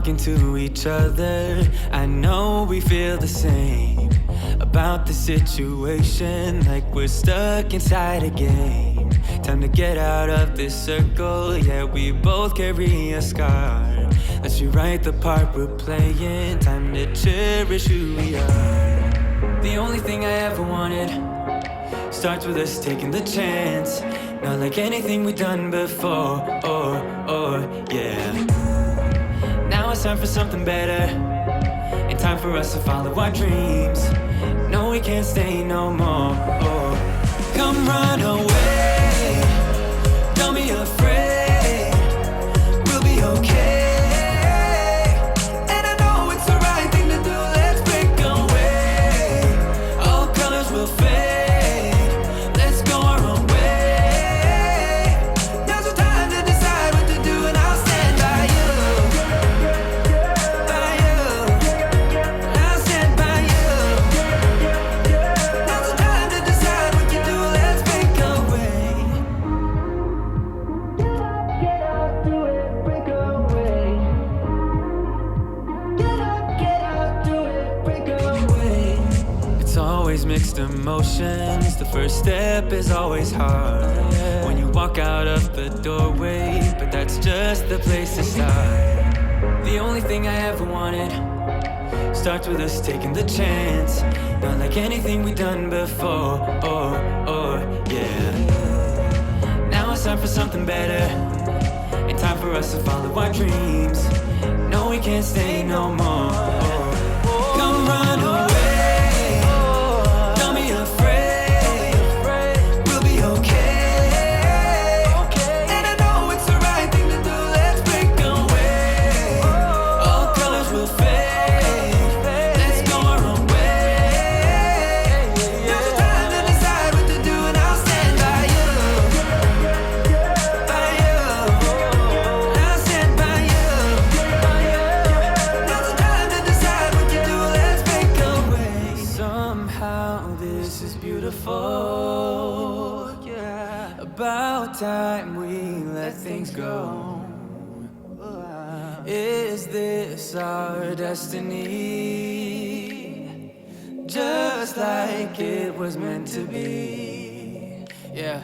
talking to each other. I know we feel the same about the situation, like we're stuck inside a game. Time to get out of this circle, yeah, we both carry a scar. Let's rewrite the part we're playing, time to cherish who we are. The only thing I ever wanted starts with us taking the chance. Not like anything we've done before, yeah. Now it's time for something better, and time for us to follow our dreams. No, we can't stay no more, Come run away, don't be afraid, we'll be okay. And I know it's the right thing to do, let's break away. All colors will fade, let's go our own way. Now's the time to decide what to do, and I'll stand by you. By you, I'll stand by you. Now's the time to decide what you do, let's break away. Get up, do it, break away. Get up, do it, break away. It's always mixed emotions, the first step is always hard. When you walk out of the doorway, but that's just the place to start. The only thing I ever wanted starts with us taking the chance. Not like anything we've done before, yeah. Now it's time for something better, and time for us to follow our dreams. No, we can't stay no more, Come run away, don't be afraid, we'll be okay. And I know it's the right thing to do, let's break away. All colors will fade, let's go our own way. Now's the time to decide what to do, and I'll stand by you. By you, I'll stand by you. Now's the time to decide what you do, let's break away. Somehow this is beautiful, yeah. About time we let things go. Is this our destiny? Just like it was meant to be, yeah.